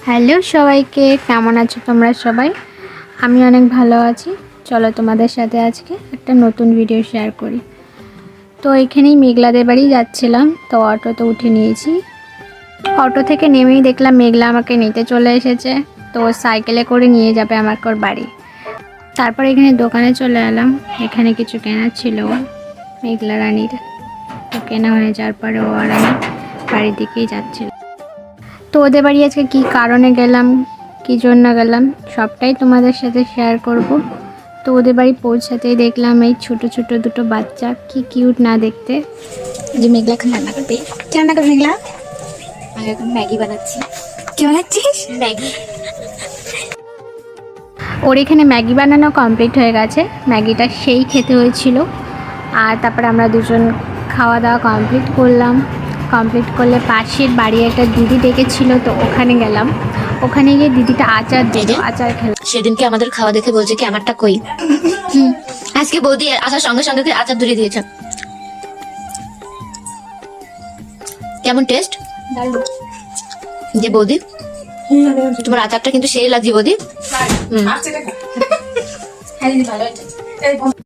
Hello সবাইকে, কেমন আছো তোমরা সবাই? আমি অনেক ভালো আছি। চলো তোমাদের সাথে আজকে একটা নতুন ভিডিও শেয়ার করি। তো এখানেই মেঘলাদের বাড়ি যাচ্ছিলাম, তো অটোতে উঠে নিয়েছি। অটো থেকে নেমেই দেখলাম মেঘলা আমাকে নিতে চলে এসেছে। তো সাইকেলে করে নিয়ে যাবে আমাকে ওর বাড়ি। তারপর এখানে দোকানে চলে এলাম, এখানে কিছু কেনার ছিল মেঘলা রানীর। তো কেনা হয়ে যাওয়ার পরে ও আর আমি বাড়ির দিকেই যাচ্ছিল। তো ওদের বাড়ি আজকে কী কারণে গেলাম, কী জন্য গেলাম, সবটাই তোমাদের সাথে শেয়ার করব। তো ওদের বাড়ি পৌঁছাতেই দেখলাম এই ছোট ছোট দুটো বাচ্চা, কি কিউট না দেখতে। যে মেঘলা এখন রান্না করবে। কি রান্না করবে মেঘলা? আমি এখন ম্যাগি বানাচ্ছি। কি বানাচ্ছিস? ম্যাগি। ওর এখানে ম্যাগি বানানো কমপ্লিট হয়ে গেছে, ম্যাগিটা সেই খেতে হয়েছিল। আর তারপরে আমরা দুজন খাওয়া দাওয়া কমপ্লিট করলাম। কমপ্লিট করলে পাশের বাড়ি একটা দিদি ডেকেছিল, তো ওখানে গেলাম। ওখানে গিয়ে দিদিটা আচার দিল, আচার খেলাম। সেদিনকে আমাদের খাওয়া দেখে বলছে কি আমারটা কই। আজকে বৌদি আসার সঙ্গে সঙ্গে আচার ধরিয়ে দিয়েছে। কেমন টেস্ট? যে বৌদি তোমার আচারটা কিন্তু সেই লাগছে বৌদি।